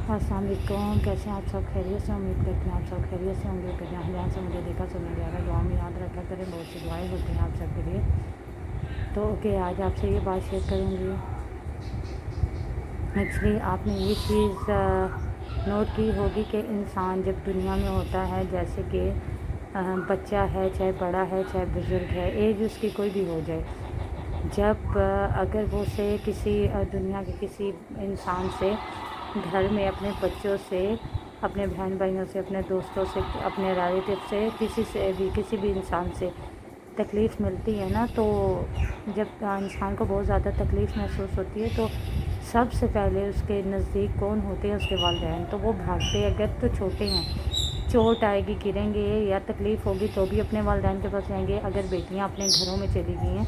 अस्सलाम वालेकुम। कैसे हैं आप सब? खैरियत से? उम्मीद करते हैं आप सब खैरियत से होंगे। कि जहाँ से मुझे देखा सुना जा रहा है, दुआ में याद रखा करें। बहुत सी दुआएं होती हैं आप सब के लिए। तो ओके, आज आपसे ये बात शेयर करूँगी। एक्चुअली आपने ये चीज़ नोट की होगी कि इंसान जब दुनिया में होता है, जैसे कि बच्चा है, चाहे बड़ा है, चाहे बुज़ुर्ग है, एज उसकी कोई भी हो जाए, जब अगर वो से किसी दुनिया के किसी इंसान से, घर में अपने बच्चों से, अपने बहन भाइयों से, अपने दोस्तों से, अपने रिलेटिव से, किसी भी इंसान से तकलीफ़ मिलती है ना, तो जब इंसान को बहुत ज़्यादा तकलीफ़ महसूस होती है, तो सबसे पहले उसके नज़दीक कौन होते हैं? उसके वालिदैन। तो वो भागते, अगर तो छोटे हैं, चोट आएगी, गिरेंगे या तकलीफ़ होगी तो भी अपने वालिदैन के पास जाएंगे। अगर बेटियां अपने घरों में चली गई हैं,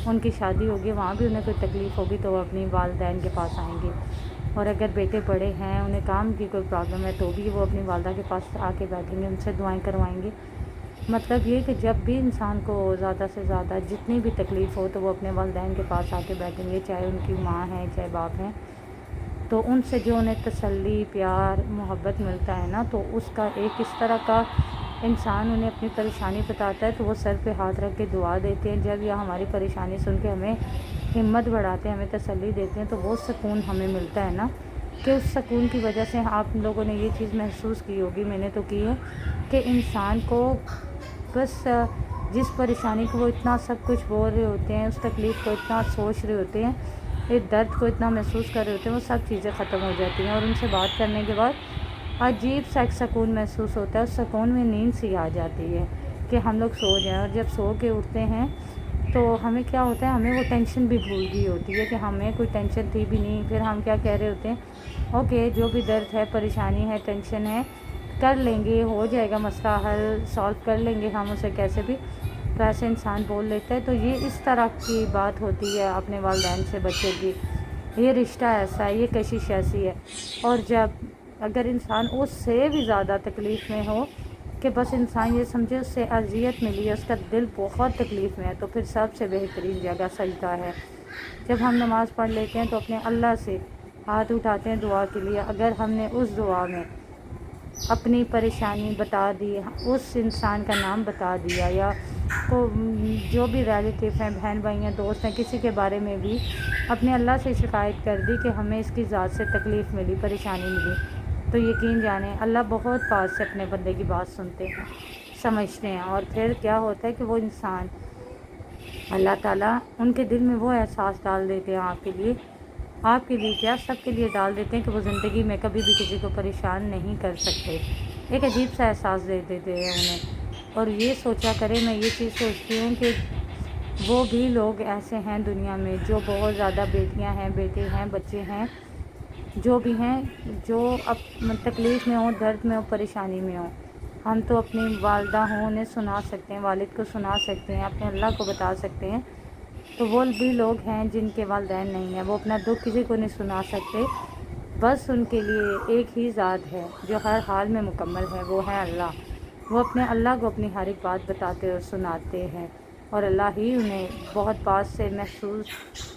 उनकी शादी होगी, वहाँ भी उन्हें कोई तकलीफ़ होगी तो वो अपनी वालिदैन के पास आएंगे। और अगर बेटे बड़े हैं, उन्हें काम की कोई प्रॉब्लम है, तो भी वो अपनी वालदा के पास आके बैठेंगे, उनसे दुआएं करवाएंगे। मतलब ये कि जब भी इंसान को ज़्यादा से ज़्यादा जितनी भी तकलीफ़ हो, तो वो अपने वालिदैन के पास आके बैठेंगे, चाहे उनकी माँ है, चाहे बाप हैं। तो उनसे जो उन्हें तसल्ली, प्यार, मोहब्बत मिलता है ना, तो उसका एक इस तरह का इंसान उन्हें अपनी परेशानी बताता है, तो वो सर पे हाथ रख के दुआ देते हैं। जब यह हमारी परेशानी सुन के हमें हिम्मत बढ़ाते हैं, हमें तसल्ली देते हैं, तो वो सुकून हमें मिलता है ना, कि उस सुकून की वजह से आप लोगों ने ये चीज़ महसूस की होगी, मैंने तो की है, कि इंसान को बस जिस परेशानी को वो इतना सब कुछ बोल रहे होते हैं, उस तकलीफ़ को इतना सोच रहे होते हैं, इस दर्द को इतना महसूस कर रहे होते हैं, वो सब चीज़ें ख़त्म हो जाती हैं। और उनसे बात करने के बाद अजीब सा एक सुकून महसूस होता है। उस सुकून में नींद सी आ जाती है कि हम लोग सो जाएं। और जब सो के उठते हैं तो हमें क्या होता है, हमें वो टेंशन भी भूल गई होती है कि हमें कोई टेंशन थी भी नहीं। फिर हम क्या कह रहे होते हैं, ओके, जो भी दर्द है, परेशानी है, टेंशन है, कर लेंगे, हो जाएगा मसला हल, सॉल्व कर लेंगे हम उसे कैसे भी। तो ऐसे इंसान बोल लेता है। तो ये इस तरह की बात होती है अपने वालिदैन से बच्चे की। ये रिश्ता ऐसा है, ये कशिश ऐसी है। और जब अगर इंसान उससे भी ज़्यादा तकलीफ़ में हो, कि बस इंसान ये समझे उससे अज़ियत मिली है, उसका दिल बहुत तकलीफ़ में है, तो फिर सबसे बेहतरीन जगह सजदा है। जब हम नमाज़ पढ़ लेते हैं तो अपने अल्लाह से हाथ उठाते हैं दुआ के लिए। अगर हमने उस दुआ में अपनी परेशानी बता दी, उस इंसान का नाम बता दिया, या को जो भी रिलेटिव हैं, बहन भाई हैं, दोस्त हैं, किसी के बारे में भी अपने अल्लाह से शिकायत कर दी कि हमें इसकी ज़ात से तकलीफ़ मिली, परेशानी मिली, तो यकीन जाने अल्लाह बहुत पास से अपने बंदे की बात सुनते हैं, समझते हैं। और फिर क्या होता है कि वो इंसान, अल्लाह ताला उनके दिल में वो एहसास डाल देते हैं आपके लिए क्या, सबके लिए डाल देते हैं, कि वो ज़िंदगी में कभी भी किसी को परेशान नहीं कर सकते। एक अजीब सा एहसास दे देते हैं उन्हें। और ये सोचा करें, मैं ये चीज़ सोचती हूँ कि वो भी लोग ऐसे हैं दुनिया में, जो बहुत ज़्यादा बेटियां हैं, बेटे हैं, बच्चे हैं, जो भी हैं, जो अब तकलीफ़ में हो, दर्द में हो, परेशानी में हो। हम तो अपनी वालदा हों, उन्हें सुना सकते हैं, वालिद को सुना सकते हैं, अपने अल्लाह को बता सकते हैं। तो वो भी लोग हैं जिनके वालिदैन नहीं हैं, वो अपना दुख किसी को नहीं सुना सकते। बस उनके लिए एक ही ज़ात है जो हर हाल में मुकम्मल है, वो है अल्लाह। वो अपने अल्लाह को अपनी हर एक बात बताते और सुनाते हैं, और अल्लाह ही उन्हें बहुत पास से महसूस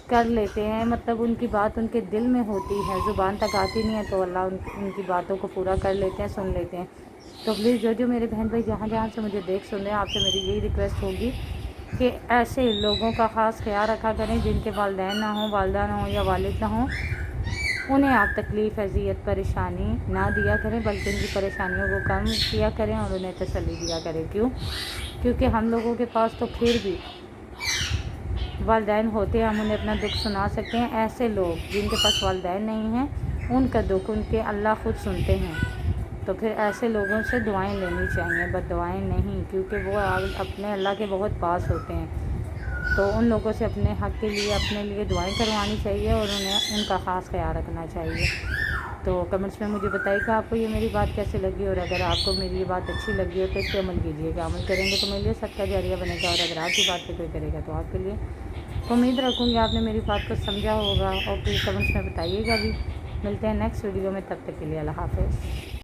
कर लेते हैं। मतलब उनकी बात उनके दिल में होती है, ज़ुबान तक आती नहीं है, तो अल्लाह उनकी बातों को पूरा कर लेते हैं, सुन लेते हैं। तो प्लीज़ जो मेरे बहन भाई जहाँ जहाँ से मुझे देख सुन रहे हैं, आपसे मेरी यही रिक्वेस्ट होगी कि ऐसे लोगों का ख़ास ख्याल रखा करें, जिनके वालिदैन ना हों, वालिदा ना हो, या वालिद ना हों। उन्हें आप तकलीफ़, अज़ियत, परेशानी ना दिया करें, बल्कि उनकी परेशानियों को कम किया करें और उन्हें तसल्ली दिया करें। क्यों? क्योंकि हम लोगों के पास तो फिर भी वालिदैन होते हैं, हम उन्हें अपना दुख सुना सकते हैं। ऐसे लोग जिनके पास वालिदैन नहीं हैं, उनका दुख उनके अल्लाह ख़ुद सुनते हैं। तो फिर ऐसे लोगों से दुआएं लेनी चाहिए, बद्दुआएं नहीं, क्योंकि वो अपने अल्लाह के बहुत पास होते हैं। तो उन लोगों से अपने हक़ के लिए, अपने लिए दुआएं करवानी चाहिए, और उन्हें उनका ख़ास ख्याल रखना चाहिए। तो कमेंट्स में मुझे बताइएगा आपको ये मेरी बात कैसी लगी, और अगर आपको मेरी ये बात अच्छी लगी हो तो इस पर अमल कीजिएगा। अमल करेंगे तो मेरे लिए सदका जारिया बनेगा, और अगर आपकी बात पे कोई करेगा तो आपके लिए। तो उम्मीद रखूँगी आपने मेरी बात को समझा होगा, और प्लीज़ कमेंट्स में बताइएगा भी। मिलते हैं नेक्स्ट वीडियो में, तब तक के लिए अल्लाह हाफ़िज़।